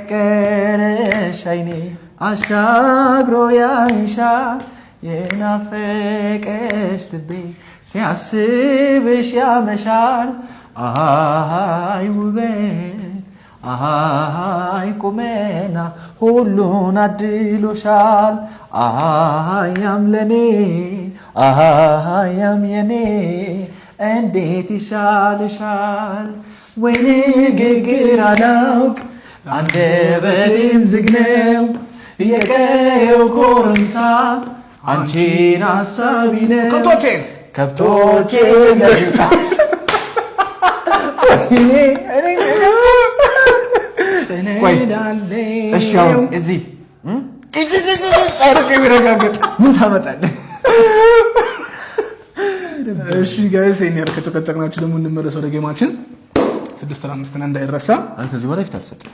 ቀረሽ አይኔ አሻግሮ ያይሻል የናፈቀሽ ልቤ ሲያስብሽ ያመሻል። አይ ውበት አይ ቁመና ሁሉን አድሎሻል። አያም ለኔ አያም የኔ እንዴት ይሻልሻል። ወይ ንግግር አላውቅ አንደበቴም ዝግ ነው የቀየው ጎረምሳ አንቺን አሳቢ ነው ከብቶቼ ለብቻ እዚህ ምን ታመጣለህ? እሺ ጋይስ እኔ ከጨቀጨቅናችሁ ደግሞ እንመለስ ወደ ጌማችን 6-5 እንዳይረሳ። ከዚህ በላይ ፊት አልሰጥም።